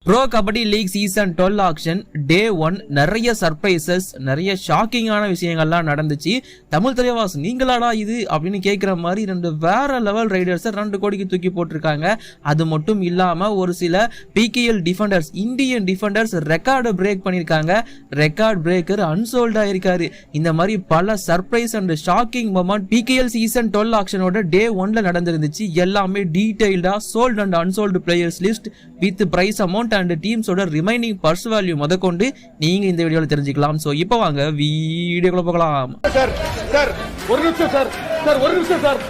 Bro kabaddi league season 12 auction day 1 நிறைய surprises, நிறைய ஷாக்கிங்கான விஷயங்கள்லாம் நடந்துச்சு. தமிழ் தலைவாஸ் நீங்களாடா இது அப்படின்னு கேட்குற மாதிரி ரெண்டு வேற லெவல் ரைடர்ஸை 2 கோடிக்கு தூக்கி போட்டிருக்காங்க. அது மட்டும் இல்லாமல் ஒரு சில PKL defenders, Indian defenders record break பண்ணியிருக்காங்க. ரெக்கார்ட் பிரேக்கர் அன்சோல்ட் ஆயிருக்காரு. இந்த மாதிரி பல surprise and shocking moment PKL season 12 ஆக்ஷனோட டே 1ல நடந்திருந்துச்சு. எல்லாமே டீடைல்டா sold and unsold players list with price amount and டீம்ஸோட ரிமைனிங் பர்ஸ் வேல்யூ முதற்கொண்டு நீங்க இந்த வீடியோல தெரிஞ்சுக்கலாம். சோ இப்போ வாங்க வீடியோக்குள்ள போகலாம். சார் சார் ஒரு நிமிஷம் சார் சார் ஒரு நிமிஷம் சார்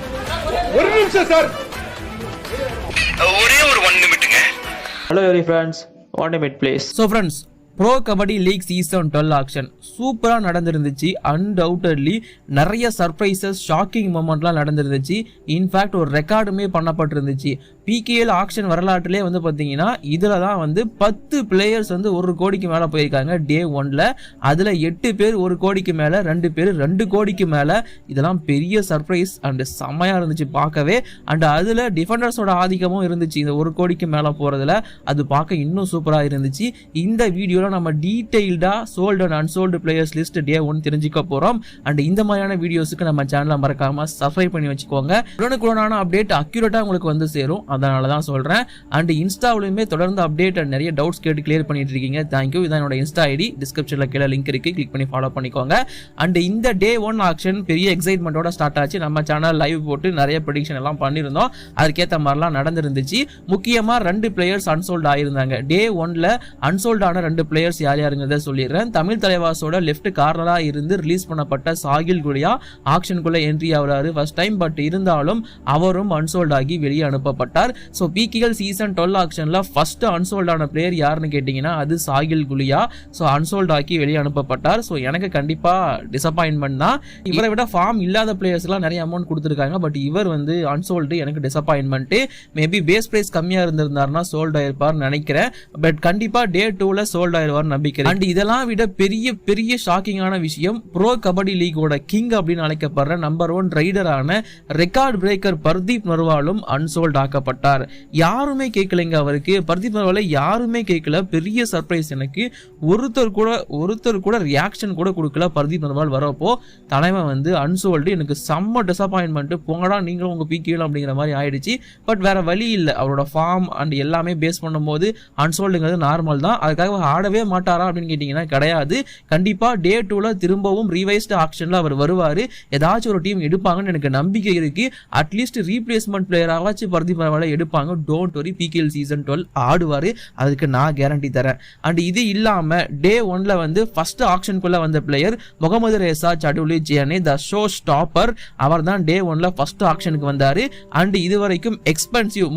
ஒரு நிமிஷம் சார் ஒரே ஒரு 1 நிமிட்டுங்க. Hello every friends, 1 minute please. So friends, Pro kabaddi league season 12 auction சூப்பராக நடந்திருந்துச்சு. அன்டவுட்டட்லி நிறைய சர்ப்ரைசஸ், ஷாக்கிங் மொமெண்ட்லாம் நடந்திருந்துச்சு. இன்ஃபேக்ட் ஒரு ரெக்கார்டுமே பண்ணப்பட்டிருந்துச்சு. பிகேஎல் ஆக்ஷன் வரலாற்றிலே வந்து பார்த்தீங்கன்னா இதில் தான் வந்து 10 பிளேயர்ஸ் வந்து 1 கோடிக்கு மேலே போயிருக்காங்க டே 1ல. அதில் 8 பேர் 1 கோடிக்கு மேலே, 2 பேர் 2 கோடிக்கு மேலே. இதெல்லாம் பெரிய சர்ப்ரைஸ் அண்ட் செம்மையாக இருந்துச்சு பார்க்கவே. அண்ட் அதில் டிஃபெண்டர்ஸோட ஆதிக்கமும் இருந்துச்சு இந்த 1 கோடிக்கு மேலே போகிறதுல. அது பார்க்க இன்னும் சூப்பராக இருந்துச்சு. இந்த வீடியோவில் நம்ம டீடைல்டா sold and unsold players list day 1 தெரிஞ்சுக்க போறோம். அண்ட் இந்த மாதிரியான வீடியோஸ்க்கு நம்ம சேனலை மறக்காம சப்ஸ்கிரைப் பண்ணி வச்சுக்கோங்க. உடனுக்குடனான அப்டேட் அக்யூரேட்டா உங்களுக்கு வந்து சேரும், அதனால தான் சொல்றேன். அண்ட் இன்ஸ்டாவிலுமே தொடர்ந்து அப்டேட் அண்ட் நிறைய டவுட்ஸ் கேட்டு கிளியர் பண்ணிட்டு இருக்கீங்க. தேங்க்யூ. இதான் என்னோட இன்ஸ்டா ஐடி, டிஸ்கிரிப்ஷன்ல கீழே லிங்க் இருக்கு, கிளிக் பண்ணி ஃபாலோ பண்ணிக்கோங்க. அண்ட் இந்த டே 1 ஆக்ஷன் பெரிய எக்ஸைட்மெண்டோட ஸ்டார்ட் ஆச்சு. நம்ம சேனல் லைவ் போட்டு நிறைய ப்ரெடிக்ஷன் எல்லாம் பண்ணியிருந்தோம். அதுக்கேற்ற மாதிரிலாம் நடந்திருந்துச்சு. முக்கியமா 2 பிளேயர்ஸ் அன்சோல்ட் ஆயிருந்தாங்க. டே 1ல அன்சோல்ட் ஆன 2 பிளேயர்ஸ் யார் யாருங்கிறத சொல்லிடுறேன். தமிழ் தலைவாசோட லெஃப்ட் கார்னரா இருந்து ரிலீஸ் பண்ணப்பட்ட சாகில் குலியா ஆக்ஷனுக்குள்ள என்ட்ரி ஆகுறாரு ஃபர்ஸ்ட் டைம். பட் இருந்தாலும் அவரும் அன்சோல்ட் ஆகி வெளியே அனுப்பப்பட்டார். ஸோ பிகேஎல் சீசன் 12 ஆக்ஷன்ல ஃபர்ஸ்ட் அன்சோல்ட் ஆன பிளேயர் யாருன்னு கேட்டீங்கன்னா அது சாகில் குலியா. ஸோ அன்சோல்ட் ஆக்கி வெளியே அனுப்பப்பட்டார். ஸோ எனக்கு கண்டிப்பா டிசப்பாயின்மெண்ட் தான். இவரை விட ஃபார்ம் இல்லாத பிளேயர்ஸ் எல்லாம் நிறைய அமௌண்ட் கொடுத்துருக்காங்க. பட் இவர் வந்து அன்சோல்டு, எனக்கு டிசப்பாயின்மெண்ட். மேபி பேஸ் பிரைஸ் கம்மியா இருந்திருந்தாருன்னா சோல்ட் ஆயிருப்பார்னு நினைக்கிறேன். பட் கண்டிப்பா டே 2ல சோல்ட் ஆயிருவார் நம்பிக்கை. அண்ட் இதெல்லாம் விட பெரிய பெரிய ஷாக்கிங்கான விஷயம், ப்ரோ கபடி லீகோட கிங் அப்படின்னு அழைக்கப்படுற நம்பர் 1 ரைடரான ரெக்கார்ட் பிரேக்கர் பர்தீப் நர்வாலும் அன்சோல்ட் ஆக்கப்பட்டார். யாருமே கேட்கலைங்க அவருக்கு. பர்தீப் நர்வாலை யாருமே கேட்கல. பெரிய சர்ப்ரைஸ் எனக்கு. ஒருத்தர் கூட ரியாக்ஷன் கூட கொடுக்கல. பர்தீப் நர்வால் வரப்போ தலைவன் வந்து அன்சோல்டு. எனக்கு செம்ம டிசப்பாயின்மெண்ட். போங்கடா நீங்களும் உங்க பீக்கீழ் அப்படிங்கிற மாதிரி ஆயிடுச்சு. பட் வேற வழி இல்லை. அவரோட ஃபார்ம் அண்ட் எல்லாமே பேஸ் பண்ணும்போது அன்சோல்டுங்கிறது நார்மல் தான். அதுக்காக ஆடவே மாட்டாரா அப்படின்னு கேட்டீங்கன்னா கிடையாது. கண்டிப்பா டே 2ல திரும்பவும் ரீவைஸ்ட் ஆக்ஷன்ல அவர் வருவாரு. ஏதாச்சும் ஒரு டீம் எடுப்பாங்கன்னு எனக்கு நம்பிக்கை இருக்கு. அட்லீஸ்ட் ரீப்ளேஸ்மெண்ட் பிளேயராவாச்சும் பர்தீப் நர்வாலை எடுப்பாங்க. டோன்ட் வரி, பிகேஎல் சீசன் 12 ஆடுவாரு, அதுக்கு நான் கேரண்டி தரேன். அண்ட் இது இல்லாம டே 1ல வந்து ஃபர்ஸ்ட் ஆக்ஷனுக்குள்ள வந்த player Mohammad Reza Shadloui Chiyaneh, the show stopper. அவர் தான் டே 1ல ஃபர்ஸ்ட் ஆக்ஷனுக்கு வந்தாரு. அண்ட் இதுவரைக்கும்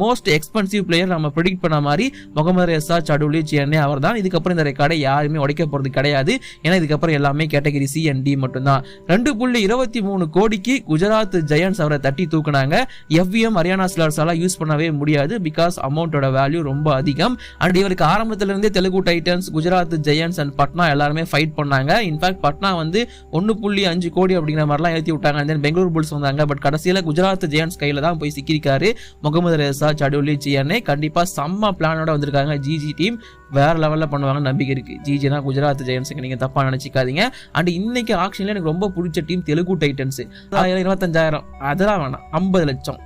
மோஸ்ட் எக்ஸ்பென்சிவ் பிளேயர் நம்ம ப்ரெடிக்ட் பண்ண மாதிரி முகமது ரேசா சடுலி ஜியானே அவர் தான். இதுக்கப்புறம் இந்த ரெக்கார்டை யாருமே உடைக்க போறது கிடையாது. ஏன்னா இதுக்கப்புறம் எல்லாமே கேட்டகரி சி அண்ட் டி மட்டும்தான். 2.23 கோடிக்கு குஜராத் ஜெயண்ட்ஸ் அவரை தட்டி தூக்குனாங்க. எஃப்விஎம் ஹரியானா ஸ்லார்ஸால யூஸ் பண்ணவே முடியாது. பிகாஸ் அமௌண்டோட வேல்யூ ரொம்ப அதிகம். அண்ட் இவருக்கு ஆரம்பத்துல இருந்தே Telugu Titans, Gujarat giants and Patna எல்லாருமே ஃபைட் பண்ணாங்க. இன்ஃபேக்ட் பட்னா வந்து 1.5 கோடி அப்படிங்கிற மாதிரிலாம் ஏற்றி விட்டாங்க. தென் பெங்களூர் புல்ஸ் வந்தாங்க. பட் கடைசியில் குஜராத் ஜெயண்ட்ஸ் கையில தான் போய் சிக்கிருக்காரு முகமது ரேசா சடுலி ஜியானே. கண்டிப்பா செம்ம பிளானோட வந்திருக்காங்க. ஜிஜி டீம் வேற லெவல்ல பண்ணுவாங்க நம்பிக்கை இருக்கு. ஜிஜினா குஜராத் ஜெயண்ட்ஸுக்கு நீங்க தப்பா நினைச்சிக்காதீங்க. அண்ட் இன்னைக்கு ஆக்ஷன்ல எனக்கு ரொம்ப பிடிச்ச டீம் தெலுங்கு டைட்டன்ஸ். 25,000 அதெல்லாம் வேணாம், 50 லட்சம்,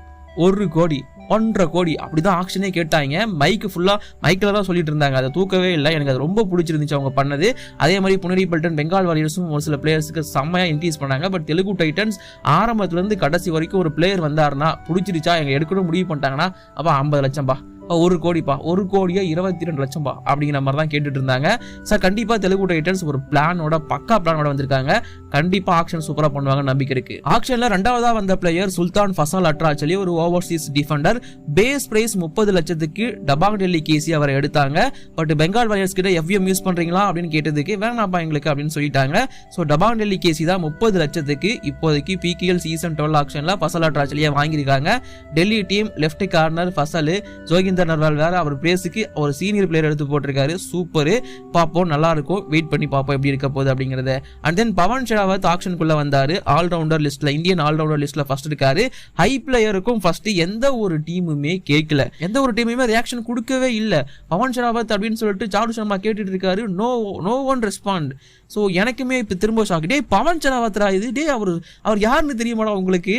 1 கோடி, 1.5 கோடி அப்படிதான் ஆக்ஷனே கேட்டாங்க. மைக்கில் தான் சொல்லிட்டு இருந்தாங்க. அதை தூக்கவே இல்லை. எனக்கு அது ரொம்ப பிடிச்சிருந்துச்சு அவங்க பண்ணது. அதே மாதிரி புனேரி பல்டன், பெங்கால் வாரியர்ஸும் ஒரு சில பிளேயர்ஸுக்கு செம்மையா இன்க்ரீஸ் பண்ணாங்க. பட் தெலுங்கு டைட்டன்ஸ் ஆரம்பத்துல இருந்து கடைசி வரைக்கும் ஒரு பிளேயர் வந்தாருன்னா பிடிச்சிருச்சா, எங்க எடுக்கணும் முடிவு பண்ணிட்டாங்கன்னா அப்ப 50 லட்சம் பா, 1 கோடிப்பா, 1 கோடியா 22 லட்சம் பா அப்படிங்கிற மாதிரி தான் கேட்டுட்டு இருந்தாங்க. சார் கண்டிப்பா தெலுங்கு டைட்டன்ஸ் ஒரு பிளானோட, பக்கா பிளானோட வந்திருக்காங்க. கண்டிப்பா ஆக்ஷன் சூப்பரா பண்ணுவாங்க நம்பிக்கை இருக்கு. ஆக்ஷன்ல 2வதா வந்த பிளேயர் சுல்தான் ஃபசால் அட்ராச்சலி, ஒரு ஓவர்சீஸ் டிஃபெண்டர். பேஸ் பிரைஸ் 30 லட்சத்துக்கு டபாங் டெல்லி கேசி அவரை எடுத்தாங்க. பட் பெங்கால் வாரியர்ஸ் கிட்ட எஃப்எம் யூஸ் பண்றீங்களா அப்படின்னு கேட்டதுக்கு வேணாப்பா எங்களுக்கு அப்படின்னு சொல்லிட்டாங்க. ஸோ டபாங் டெல்லி கேசி தான் 30 லட்சத்துக்கு இப்போதைக்கு பிகேஎல் சீசன் 12 ஆக்ஷன்ல ஃபசால் அட்ராச்சலியா வாங்கியிருக்காங்க. Delhi team left corner Fazal, Joginder Narwal வேற அவர் பேஸுக்கு ஒரு சீனியர் பிளேயர் எடுத்து போட்டிருக்காரு. சூப்பர், பார்ப்போம், நல்லா இருக்கும். வெயிட் பண்ணி பார்ப்போம் எப்படி இருக்க போகுது அப்படிங்கறத. அண்ட் தென் பவன் ஷெரா ஷெராவத் ஆக்ஷனுக்குள்ள வந்தாரு. ஆல்ரவுண்டர் லிஸ்ட்ல, இந்தியன் ஆல்ரவுண்டர் லிஸ்ட்ல ஃபர்ஸ்ட் இருக்காரு. ஹை பிளேயருக்கும் ஃபர்ஸ்ட் எந்த ஒரு டீமுமே கேட்கல, எந்த ஒரு டீமுமே ரியாக்ஷன் கொடுக்கவே இல்லை. பவன் ஷெராவத் அப்படின்னு சொல்லிட்டு சாரு சர்மா கேட்டுட்டு இருக்காரு. No one respond. ஸோ எனக்குமே இப்போ திரும்ப ஷாக். டே பவன் ஷெராவத்ரா இது, டே அவர் யாருன்னு தெரியுமாடா உங்களுக்கு,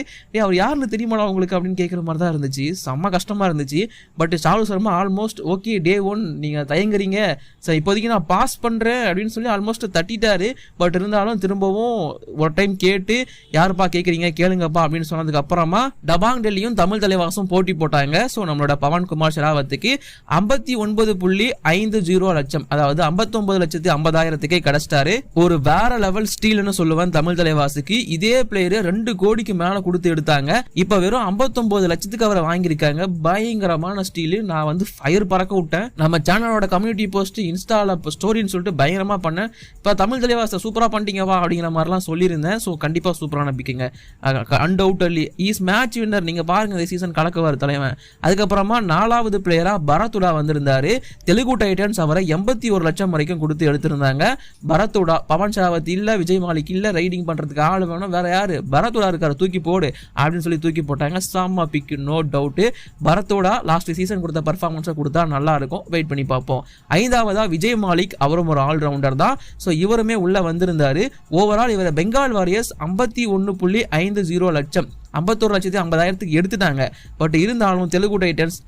அப்படின்னு கேட்குற மாதிரி தான் இருந்துச்சு. செம்ம கஷ்டமா இருந்துச்சு. But Charu Sharma almost okay day 1 நீங்க தயங்குறீங்க சார், இப்போதைக்கு நான் பாஸ் பண்றேன் அப்படின்னு சொல்லி ஆல்மோஸ்ட் தட்டிட்டாரு. பட் இருந்தாலும் திரும்பவும் ஒரு டைம் கேட்டு யாருப்பா கேட்குறீங்க கேளுங்கப்பா அப்படின்னு சொன்னதுக்கு அப்புறமா டபாங் டெல்லியும் தமிழ் தலைவாசும் போட்டி போட்டாங்க. ஸோ நம்மளோட பவன்குமார் ஷெராவத்துக்கு 59.50 லட்சம், அதாவது 59,50,000 கிடைச்சிட்டாரு. ஒரு வேற லெவல் ஸ்டீல்னு சொல்லுவேன் தமிழ் தலைவாசுக்கு. இதே பிளேயர் 2 கோடிக்கு மேல கொடுத்து எடுத்தாங்க. இப்ப வெறும் 59 லட்சத்துக்கு அவரை வாங்கியிருக்காங்க. பயங்கரமான ஸ்டீல். நான் வந்து ஃபயர் பறக்க விட்டேன். நம்ம சேனலோட கம்யூனிட்டி போஸ்ட் இன்ஸ்டால ஸ்டோரின்னு சொல்லிட்டு பயங்கரமா பண்ணேன். இப்ப தமிழ் தலைவாச சூப்பரா பண்ணிட்டீங்கவா அப்படிங்கிற மாதிரிலாம் சொல்லியிருந்தேன். ஸோ கண்டிப்பா சூப்பரான பிக்குங்க. Undoubtedly is match winner. நீங்க பாருங்க இந்த சீசன் கலக்குவார் தலைவன். அதுக்கப்புறமா 4வது பிளேயரா பரத்துடா வந்திருந்தாரு. தெலுங்கு டைட்டன்ஸ் அவரை 81 லட்சம் வரைக்கும் கொடுத்து எடுத்திருந்தாங்க. பரத்துடா, பவன் ஷெராவத் இல்ல, விஜய் மாலிக் இல்ல, ரைடிங் பண்றதுக்கு ஆள் வேணும், வேற யாரு, பரத்துடா இருக்காரு, தூக்கி போடு அப்படின்னு சொல்லி தூக்கி போட்டாங்க. செம்ம பிக், நோ டவுட். பரத்துடா லாஸ்ட் சீசன் கொடுத்த பர்ஃபார்மன்ஸை கொடுத்தா நல்லா இருக்கும், வெயிட் பண்ணி பார்ப்போம். 5வதா விஜய் மாலிக், அவரும் ஒரு ஆல்ரவுண்டர் தான். ஸோ இவருமே உள்ள வந்திருந்தாரு. ஓவரால் இவரை பெங்கால் வாரியர்ஸ் 51.50 லட்சம், 51,50,000 எடுத்துட்டாங்க. பட் இருந்தாலும் தெலுங்கு டைட்டன்ஸ்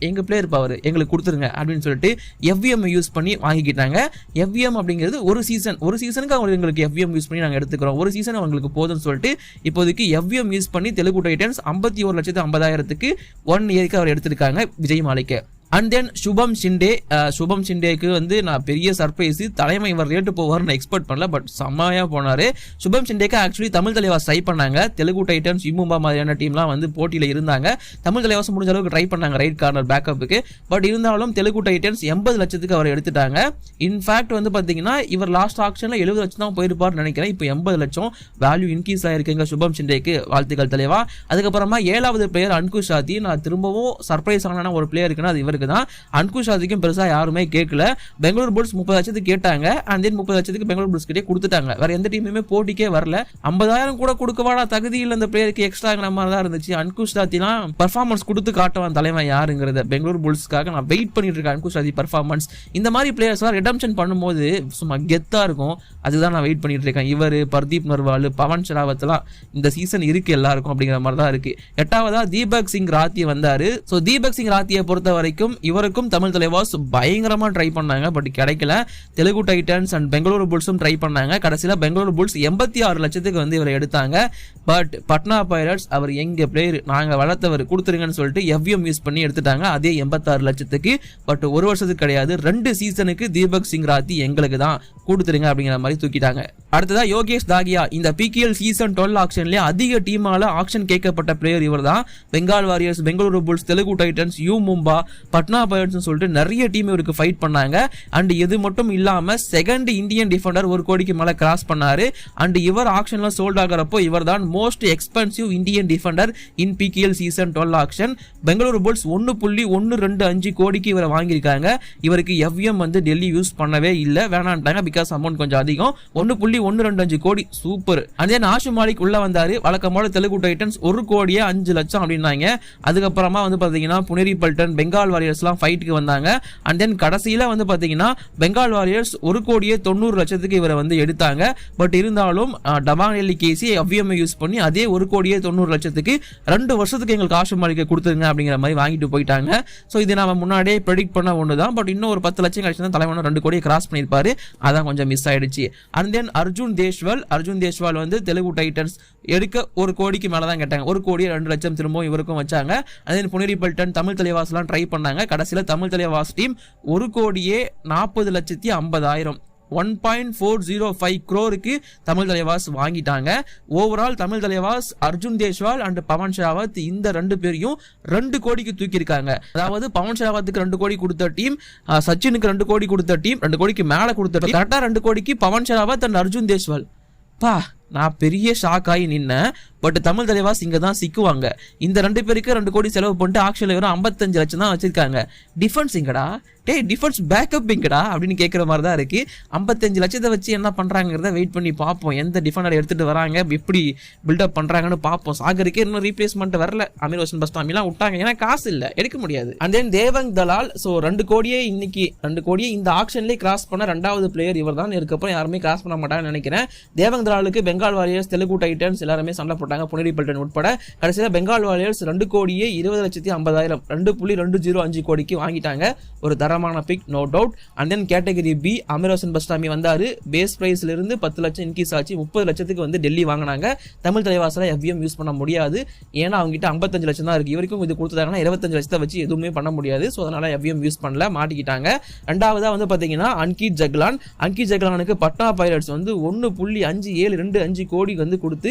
எங்க பிளேயர் பவர் எங்களுக்கு கொடுத்துருங்க அப்படின்னு சொல்லிட்டு எஃப்எம் யூஸ் பண்ணி வாங்கிக்கிட்டாங்க. எஃப்எம் அப்படிங்கிறது ஒரு சீசனுக்கு அவங்க எங்களுக்கு எஃப்எம் யூஸ் பண்ணி நாங்கள் எடுத்துக்கிறோம், ஒரு சீசன் அவங்களுக்கு போதும்னு சொல்லிட்டு இப்போதைக்கு எஃப்எம் யூஸ் பண்ணி தெலுங்கு டைட்டன்ஸ் 51,50,000 1 இயருக்கு அவர் எடுத்திருக்காங்க விஜய் மாலிக்கு. அண்ட் தென் சுபம் ஷிண்டேக்கு வந்து நான் பெரிய சர்ப்ரைஸ், தலைமை இவர் ரேட்டு போவார் நான் எக்ஸ்பெக்ட் பண்ணல, பட் செம்மையா போனாரு. சுபம் ஷிண்டேக்கு ஆக்சுவலி தமிழ் தலைவாஸ் ட்ரை பண்ணாங்க. தெலுங்கு டைட்டன்ஸ், யுமும்பா மாதிரியான டீம்லாம் வந்து போட்டியில் இருந்தாங்க. தமிழ் தலைவாஸ் முடிஞ்ச அளவுக்கு ட்ரை பண்ணாங்க ரைட் கார்னர் பேக்கப்புக்கு. பட் இருந்தாலும் தெலுங்கு டைட்டன்ஸ் 80 லட்சத்துக்கு அவர் எடுத்துட்டாங்க. இன்ஃபேக்ட் வந்து பார்த்தீங்கன்னா இவர் லாஸ்ட் ஆக்ஷனில் 70 லட்சம் தான் போயிருப்பார்னு நினைக்கிறேன். இப்போ 80 லட்சம் வேல்யூ இன்க்ரீஸ் ஆயிருக்குங்க சுபம் ஷிண்டேக்கு, வாழ்த்துக்கள் தலைவா. அதுக்கப்புறமா 7வது பிளேயர் அன்குஷ் சாத்தி. நான் திரும்பவும் சர்ப்ரைஸ் ஆன ஒரு பிளேயர் இருக்குன்னா அது இவருக்கு தான். அன்குஷ் சாத்திக்கும் பெருசா யாருமே கேட்கல. பெங்களூர் புல்ஸ் 30 லட்சத்துக்கு கேட்டாங்க. அண்ட் தென் 30 லட்சத்துக்கு பெங்களூர் புல்ஸ் கிட்டே கொடுத்துட்டாங்க. வேற எந்த டீமுமே போட்டிக்கே வரல. 50,000 கூட கொடுக்கவாடா தகுதி இல்லை அந்த பிளேயருக்கு, எக்ஸ்ட்ராங்கிற மாதிரி தான் இருந்துச்சு. அன்குஷ் சாத்திலாம் பர்ஃபார்மன்ஸ் கொடுத்து காட்டுவான் தலைவன் யாருங்கிறத. பெங்களூர் புல்ஸ்க்காக நான் வெயிட் பண்ணிட்டு இருக்கேன். அன்குஷ் சாத்தி பர்ஃபார்மன்ஸ் இந்த மாதிரி பிளேயர்ஸ் எல்லாம் ரிடம்ஷன் பண்ணும்போது சும்மா கெத்தா இருக்கும். அதுதான் நான் வெயிட் பண்ணிட்டு இருக்கேன். இவர், பர்தீப் நர்வால், பவன் ஷெராவத் எல்லாம் இந்த சீசன் இருக்கு எல்லாருக்கும் அப்படிங்கிற மாதிரி தான் இருக்கு. 8வதா தீபக் சிங் ராத்தி வந்தாரு. ஸோ தீபக் சிங் ராத்தியை பொறுத்த வரைக்கும் இவருக்கும் தமிழ் தலைவாஸ் பயங்கரமா ட்ரை பண்ணாங்க, பட் கிடைக்கல. தெலுங்கு டைட்டன்ஸ் அண்ட் பெங்களூரு புல்ஸும் ட்ரை பண்ணாங்க. கடைசியில பெங்களூரு புல்ஸ் 86 லட்சத்துக்கு வந்து இவரை எடுத்தாங்க. பட் பட்னா பைரட்ஸ் அவர் எங்க பிளேயர், நாங்க வளர்த்தவர், கொடுத்துருங்கன்னு சொல்லிட்டு எஃப்எம் யூஸ் பண்ணி எடுத்துட்டாங்க. அதே 86 லட்சத்துக்கு. பட் ஒரு வருஷத்துக்கு கிடையாது, 2 சீசனுக்கு தீபக் சிங் ராத்தி எங்களுக்கு தான் கொடுத்துருங்க அப்படிங்கிற மாதிரி தூக்கிட்டாங்க. அடுத்ததா யோகேஷ் தாகியா. இந்த பிகேஎல் சீசன் 12 ஆக்ஷன்லேயே அதிக டீமால ஆக்ஷன் கேட்கப்பட்ட பிளேயர் இவர் தான். Bengal Warriors, Bengaluru Bulls, Telugu Titans, U Mumba, Patna Pirates சொல்லிட்டு நிறைய டீம் இவருக்கு ஃபைட் பண்ணாங்க. அண்ட் இது மட்டும் இல்லாம செகண்ட் இந்தியன் டிஃபெண்டர் 1 கோடிக்கு மேல கிராஸ் பண்ணாரு. அண்ட் இவர் ஆக்ஷன்ல சோல்ட் ஆகிறப்போ இவர் தான் most expensive Indian defender in PKL season 12 auction. Bengaluru Bulls 1.125 கோடிக்கு இவரை வாங்கியிருக்காங்க. இவருக்கு எஃப்எம் வந்து டெல்லி யூஸ் பண்ணவே இல்லை, வேணான்ட்டாங்க. பிகாஸ் அமௌண்ட் கொஞ்சம் அதிகம். 1.125 கோடி, super. And then Ashu Malik உள்ள வந்தாரு. வழக்கம்போல தெலுங்கு டைட்டன்ஸ் 1 கோடியே 5 லட்சம் அப்படின்னாங்க. அதுக்கப்புறமா வந்து பாத்தீங்கன்னா புனேரி பல்டன், பெங்கால் வாரியர்ஸ் எல்லாம் ஃபைட்டுக்கு வந்தாங்க. அண்ட் தென் கடைசியில வந்து பாத்தீங்கன்னா பெங்கால் வாரியர்ஸ் 1 கோடியே 90 லட்சத்துக்கு இவரை வந்து எடுத்தாங்க. பட் இருந்தாலும் டபாங் டெல்லி கேசி எஃப்எம் யூஸ் பண்ணி அதே 1 கோடியே 90 லட்சத்துக்கு 2 வருஷத்துக்கு எங்களுக்கு ஆஷு மாலிக்கை கொடுத்துருங்க அப்படிங்கிற மாதிரி வாங்கிட்டு போயிட்டாங்க. ஸோ இது நம்ம முன்னாடியே ப்ரெடிக்ட் பண்ண ஒண்ணுதான். பட் இன்னும் ஒரு 10 லட்சம் கிடைச்சா தலைவனும் 2 கோடியை கிராஸ் பண்ணியிருப்பாரு. அதான் கொஞ்சம் மிஸ் ஆயிடுச்சு. அண்ட் தென் அர்ஜுன் தேஷ்வால் வந்து தெலுங்கு டைட்டன்ஸ் எடுக்க 1 கோடிக்கு மேல தான் கேட்டாங்க. 1 கோடியே 2 லட்சம் திரும்பவும் இவருக்கும் வச்சாங்க. அண்ட் தென் புனேரி பல்டன், தமிழ் தலைவாஸ் எல்லாம் ட்ரை பண்ணாங்க. கடைசியில தமிழ் தலைவாஸ் டீம் 1 கோடியே 40,50,000 1.405 crore தமிழ் தலைவாஸ் வாங்கிட்டாங்க. ஓவரால் தமிழ் தலைவாஸ் அர்ஜுன் தேஷ்வால் அண்ட் பவன் ஷெராவத் இந்த 2 பேரையும் 2 கோடிக்கு தூக்கியிருக்காங்க. அதாவது பவன் ஷெராவத்துக்கு 2 கோடி கொடுத்த டீம், சச்சினுக்கு 2 கோடி கொடுத்த டீம், 2 கோடிக்கு மேல கொடுத்த டீம், கரெக்டா 2 கோடிக்கு பவன் ஷெராவத் அண்ட் அர்ஜுன் தேஷ்வால். நான் பெரிய ஷாக் ஆகி நின்னேன். பட் தமிழ் தலைவாஸ் இங்க தான் சிக்குவாங்க. இந்த 2 பேருக்கு 2 கோடி செலவு பண்ணிட்டு ஆக்சுவலி வெறும் 55 லட்சம் தான் வச்சிருக்காங்க. டிஃபென்ஸ் எங்கடா, டிஃபென்ஸ் பேக்கப் எங்கடா அப்படின்னு கேட்குற மாதிரி தான் இருக்கு. 55 லட்சத்தை வச்சு என்ன பண்றாங்கிறத வெயிட் பண்ணி பார்ப்போம். எந்த டிஃபெண்டர் எடுத்துட்டு வராங்க, எப்படி பில்டப் பண்றாங்கன்னு பார்ப்போம். சாகருக்கு இன்னும் ரீப்ளேஸ்மெண்ட் வரல. அமீர் ஹுசைன் பஸ்தாமிலாம் விட்டாங்க, ஏன்னா காசு இல்லை, எடுக்க முடியாது. And then Devank Dalal. So 2 கோடியே இன்னைக்கு 2 கோடியே இந்த ஆக்ஷன்லேயே கிராஸ் பண்ண 2வது பிளேயர் இவர் தான். இதுக்கப்புறம் யாருமே கிராஸ் பண்ண மாட்டாங்கன்னு நினைக்கிறேன். தேவங் தலாலுக்கு பெங்கால் வாரியர்ஸ், தெலுங்கு டைட்டன்ஸ் எல்லாருமே சண்டை போட்டாங்க, புனேரி பல்டன் உட்பட. கடைசியில் பெங்கால் வாரியர்ஸ் 2 கோடியே 20,50,000 2.205 கோடிக்கு வாங்கிட்டாங்க. ஒரு தரமான pick, no doubt. And then category B Amir Hussain Bastami வந்தாரு. பேஸ் பிரைஸ்ல இருந்து 10 லட்சம் இன்க்ரீஸ் ஆச்சு. 30 லட்சத்துக்கு வந்து டெல்லி வாங்கினாங்க. தமிழ் தலைவாசல FVM யூஸ் பண்ண முடியாது, ஏன்னா அவங்க கிட்ட 55 லட்சம் தான் இருக்கு. இவருக்கும் இது கொடுத்தாங்கன்னா 25 லட்சத்தை வச்சு எதுவுமே பண்ண முடியாது. ஸோ அதனால FVM யூஸ் பண்ணல, மாட்டிக்கிட்டாங்க. ரெண்டாவதா வந்து பாத்தீங்கன்னா அன்கித் ஜக்லானுக்கு பட்னா பைரட்ஸ் வந்து 1.5725 கோடி வந்து கொடுத்து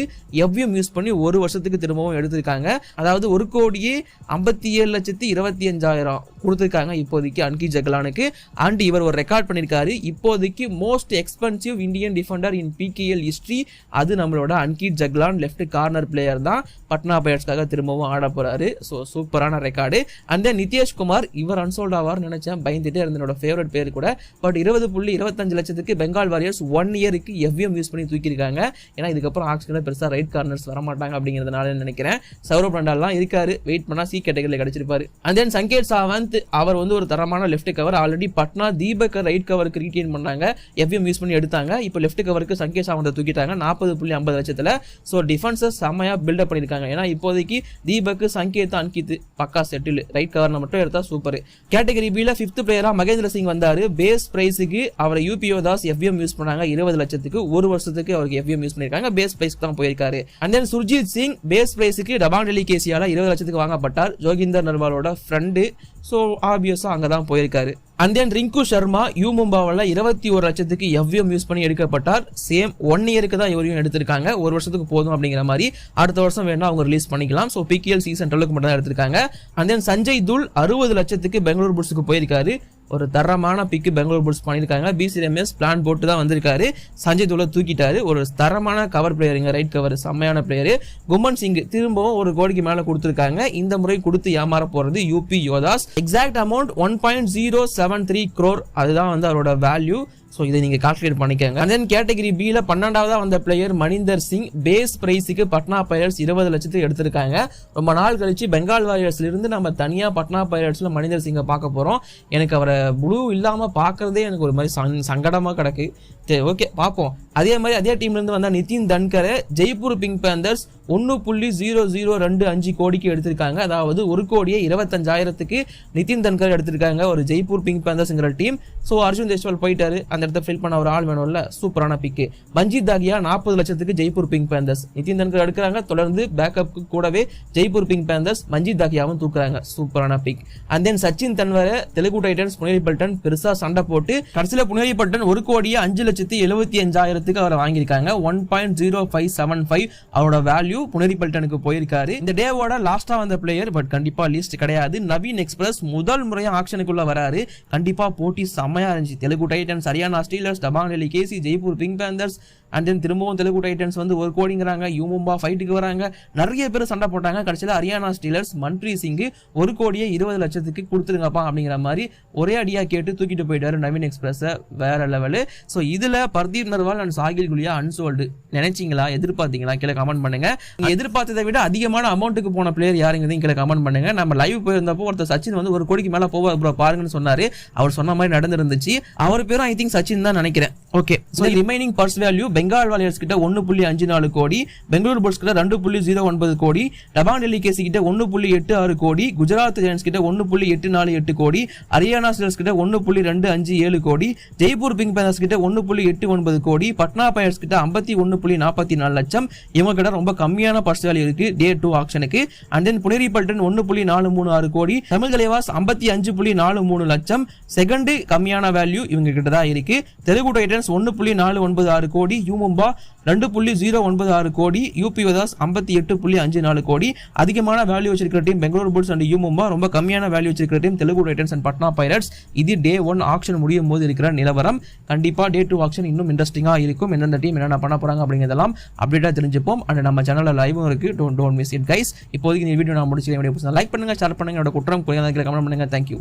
FVM யூஸ் பண்ணி 1 வருஷத்துக்கு திரும்பவும் எடுத்திருக்காங்க. அதாவது 1 கோடியே 57,25,000 கொடுத்திருக்காங்க இப்போதைக்கு அன்கித் ஜக்லானுக்கு. அண்ட் இவர் ஒரு ரெக்கார்ட் பண்ணியிருக்காரு, இப்போதைக்கு மோஸ்ட் எக்ஸ்பென்சிவ் இந்தியன் டிஃபெண்டர் இன் PKL ஹிஸ்டரி. அது நம்மளோட Ankit Jaglan, left corner player தான். பட்னா பைரட்ஸ்க்காக திரும்பவும் ஆட போறாரு. ஸோ சூப்பரான record. And then Nitish Kumar, இவர் அன்சோல்ட் ஆவார்னு நினைச்சேன், பயந்துட்டே இருந்த என்னோட ஃபேவரட் பேர் கூட. பட் 20.25 லட்சத்துக்கு பெங்கால் வாரியர்ஸ் 1 இயருக்கு FVM யூஸ் பண்ணி தூக்கியிருக்காங்க. ஏன்னா இதுக்கப்புறம் ஆக்ஷனில் பெருசாக ரைட் கார்னர்ஸ் வரமாட்டாங்க அப்படிங்கிறதுனால நினைக்கிறேன். சௌரவ் ரண்டால்லாம் இருக்காரு, வெயிட் பண்ணா சி கேட்டகரியில் கிடைச்சிருப்பாரு. அண்ட் தென் சங்கேத் சாவந்த், அவர் வந்து ஒரு தரமான left cover. Already Patna Deepak right கவருக்கு ரீடைன் பண்ணாங்க, FVM யூஸ் பண்ணி எடுத்தாங்க. இப்போ லெஃப்ட் கவருக்கு சங்கேத் சாவந்த் தூக்கிட்டாங்க 40.50 லட்சத்துல. ஸோ டிஃபென்ஸஸ் செம்மையா பில்டப் பண்ணிருக்காங்க. ஏன்னா இப்போதைக்கு தீபக், சங்கேத், அன்கித் பக்கா செட்டில். ரைட் கவர் மட்டும் எடுத்தா சூப்பர். கேட்டகரி பில 5th பிளேயரா மகேந்திர சிங் வந்தாரு. பேஸ் பிரைஸுக்கு அவரை UPO தாஸ் FVM யூஸ் பண்ணாங்க 20 லட்சத்துக்கு. 1 வருஷத்துக்கு அவருக்கு FVM யூஸ் பண்ணிருக்காங்க. பேஸ் பிரைஸ் தான் போயிருக்காரு. And then Surjith Singh base பிரைஸுக்கு டபாண்டலி கேசியால 20 லட்சத்துக்கு வாங்கப்பட்டார். ஜோகிந்தர் நர்வாலோட ஃப்ரெண்டு. ஸோ ஆப்வியஸா அங்கதான் போயிருக்காரு. அண்ட் தென் ரிங்கு சர்மா மும்பாவில் 21 லட்சத்துக்கு FVM யூஸ் பண்ணி எடுக்கப்பட்டார். சேம் 1 இயருக்கு தான் இவரையும் எடுத்திருக்காங்க. 1 வருஷத்துக்கு போதும் அப்படிங்கிற மாதிரி. அடுத்த வருஷம் வேணா அவங்க ரிலீஸ் பண்ணிக்கலாம். ஸோ PKL சீசன் 12க்கு மட்டும் தான் எடுத்திருக்காங்க. அண்ட் தென் சஞ்சய் துல் 60 லட்சத்துக்கு பெங்களூர் புல்ஸுக்கு போயிருக்காரு. ஒரு தரமான பிக்கு பெங்களூர் புல்ஸ் பண்ணியிருக்காங்க. BCMS பிளான் போட்டு தான் வந்திருக்காரு. சஞ்சய் துல்லை தூக்கிட்டாரு. ஒரு தரமான கவர் பிளேயருங்க, ரைட் கவர் செம்மையான பிளேயரு. குமன் சிங் திரும்பவும் 1 கோடிக்கு மேல கொடுத்திருக்காங்க. இந்த முறை கொடுத்து ஏமாற போறது UP Yoddhas. Exact amount 1.073 crore, அதுதான் வந்து அவரோட வேல்யூ. ஸோ இதை நீங்கள் கால்குலேட் பண்ணிக்கோங்க. அண்ட் தென் கேட்டகரி பியில் 12வது வந்த பிளேயர் மணிந்தர் சிங். பேஸ் பிரைஸுக்கு பட்னா பைரட்ஸ் 20 லட்சத்துக்கு எடுத்திருக்காங்க. ரொம்ப நாள் கழிச்சு பெங்கால் வாரியர்ஸ்ல இருந்து நம்ம தனியாக பட்னா பைரட்ஸ்ல மணிந்தர் சிங்கை பார்க்க போகிறோம். எனக்கு அவரை ப்ளூ இல்லாமல் பார்க்கறதே எனக்கு ஒரு மாதிரி சங்கடமாக கிடக்கு. சரி, ஓகே பார்ப்போம். அதே மாதிரி அதே டீம்லேருந்து வந்த நிதின் தன்கரை ஜெய்ப்பூர் பிங்க் பேந்தர்ஸ் 1.0025 கோடிக்கு எடுத்திருக்காங்க. அதாவது 1 கோடியே 25,000க்கு நிதின் தன்கர் எடுத்திருக்காங்க, ஒரு ஜெய்ப்பூர் பிங்க் பேந்தர்ஸ்ங்கிற டீம். ஸோ அர்ஜுன் தேஷ்வால் போயிட்டாரு, அந்த இடத்த ஃபில் பண்ண ஒரு ஆள் வேணும்ல, சூப்பரான பிக்கு. மஞ்சித் தாகியா 40 லட்சத்துக்கு ஜெய்ப்பூர் பிங்க் பேந்தர்ஸ். நிதின் தன்கர் எடுக்கிறாங்க, தொடர்ந்து பேக்கப்புக்கு கூடவே ஜெய்ப்பூர் பிங்க் பேந்தர்ஸ் மஞ்சித் தாகியாவும் தூக்குறாங்க, சூப்பரான பிக். அண்ட் தென் சச்சின் தன்வரை தெலுங்கு டைட்டன்ஸ் புனேரி பல்டன் பெருசா சண்டை போட்டு கடைசியில் புனேரி பல்டன் 1 கோடியே 5,75,000க்கு அவரை வாங்கியிருக்காங்க. 1.0575 அவரோட வேல்யூ புனேரி பல்டனுக்கு போயிருக்காரு. இந்த டேவோட லாஸ்டா வந்த பிளேயர், பட் கண்டிப்பா லிஸ்ட் கிடையாது. நவீன் எக்ஸ்பிரஸ் முதல் முறையா ஆக்ஷனுக்குள்ள வராரு. கண்டிப்பா போட்டி செம்மையா இருந்துச்சு. Telugu Titans, Haryana Steelers, Dabang Delhi KC, Jaipur Pink Panthers. And then திரும்பவும் தெலுங்கு டைட்டன்ஸ் வந்து 1 கோடிங்கிறாங்க. மும்பா ஃபைட்டுக்கு வராங்க. நிறைய பேர் சண்டை போட்டாங்க. கடைசியில் ஹரியானா ஸ்டீலர்ஸ் மன்ப்ரீத் சிங் 1 கோடியே 20 லட்சத்துக்கு கொடுத்துருங்கப்பா அப்படிங்கிற மாதிரி ஒரே அடியா கேட்டு தூக்கிட்டு போயிட்டாரு நவீன் எக்ஸ்பிரஸ். வேற லெவலு. ஸோ இதுல பர்தீப் நர்வால் அண்ட் சாகில் குலியா அன்சோல்டு. நினைச்சீங்களா, எதிர்பார்த்தீங்களா? கீழே கமெண்ட் பண்ணுங்க. எதிர்பார்த்ததை விட அதிகமான அமௌண்ட்டுக்கு போன பிளேயர் யாருங்கிறதையும் கீழே கமெண்ட் பண்ணுங்க. நம்ம லைவ் போயிருந்தப்போ ஒருத்தர் சச்சின் வந்து 1 கோடிக்கு மேல போவா ப்ரோ பாருங்கன்னு சொன்னாரு. அவர் சொன்ன மாதிரி நடந்துருந்துச்சு. அவர் பேரும் ஐ திங்க் சச்சின் தான் நினைக்கிறேன். Okay, so remaining purse value Bengal warriors கிட்ட 1.54 கோடி, பெங்களூர் புல்ஸ் கிட்ட 2.09 கோடி, டபாங் டெல்லி கேசி கிட்ட 1.86 கோடி, குஜராத் ஜெயண்ட்ஸ் கிட்ட 1.848 கோடி, ஹரியானா ஸ்டீலர்ஸ் கிட்ட 1.257 கோடி, ஜெய்ப்பூர் பிங்க் பேந்தர்ஸ் கிட்ட 1.89 கோடி, பட்னா பைரட்ஸ் கிட்ட 51.44 லட்சம். இவங்க கிட்ட ரொம்ப கம்மியான பர்ஸ் வேல்யூ இருக்கு டே 2 ஆக்ஷனுக்கு. அண்ட் தென் புனேரி பல்டன் 1.436 கோடி, தமிழ் தலைவாஸ் 55.43 லட்சம். செகண்ட் கம்மியான வேல்யூ இவங்க கிட்ட தான் இருக்கு. இருக்கு. தெலுங்கு டைட்டன்ஸ் 1.496 கோடி, யூ மும்பா 2.096 கோடி, யூபி வெதாஸ் 58.54 கோடி. அதிகமான வேல்யூ வச்சிருக்கிற team Bengaluru Bulls and U Mumba, ரொம்ப கம்மியான வேல்யூ வச்சிருக்கிற team Telugu Titans and Patna Pirates. இது டே 1 ஆக்ஷன் முடியும் போது இருக்கிற நிலவரம். கண்டிப்பா டே 2 ஆக்ஷன் இன்னும் இன்ட்ரெஸ்டிங்கா இருக்கும். எந்தெந்த டீம் என்னென்ன பண்ண போறாங்க அப்படிங்கிறதெல்லாம் அப்டேட்டா தெரிஞ்சுப்போம். அண்ட் நம்ம சேனல்ல லைவும் இருக்கு. Don't miss it guys. இப்போதைக்கு இந்த வீடியோ நான் முடிச்சுக்கிறேன். லைக் பண்ணுங்க, ஷேர் பண்ணுங்க, என்னோட குற்றம் குறையாத கமெண்ட் பண்ணுங்க. தேங்க்யூ.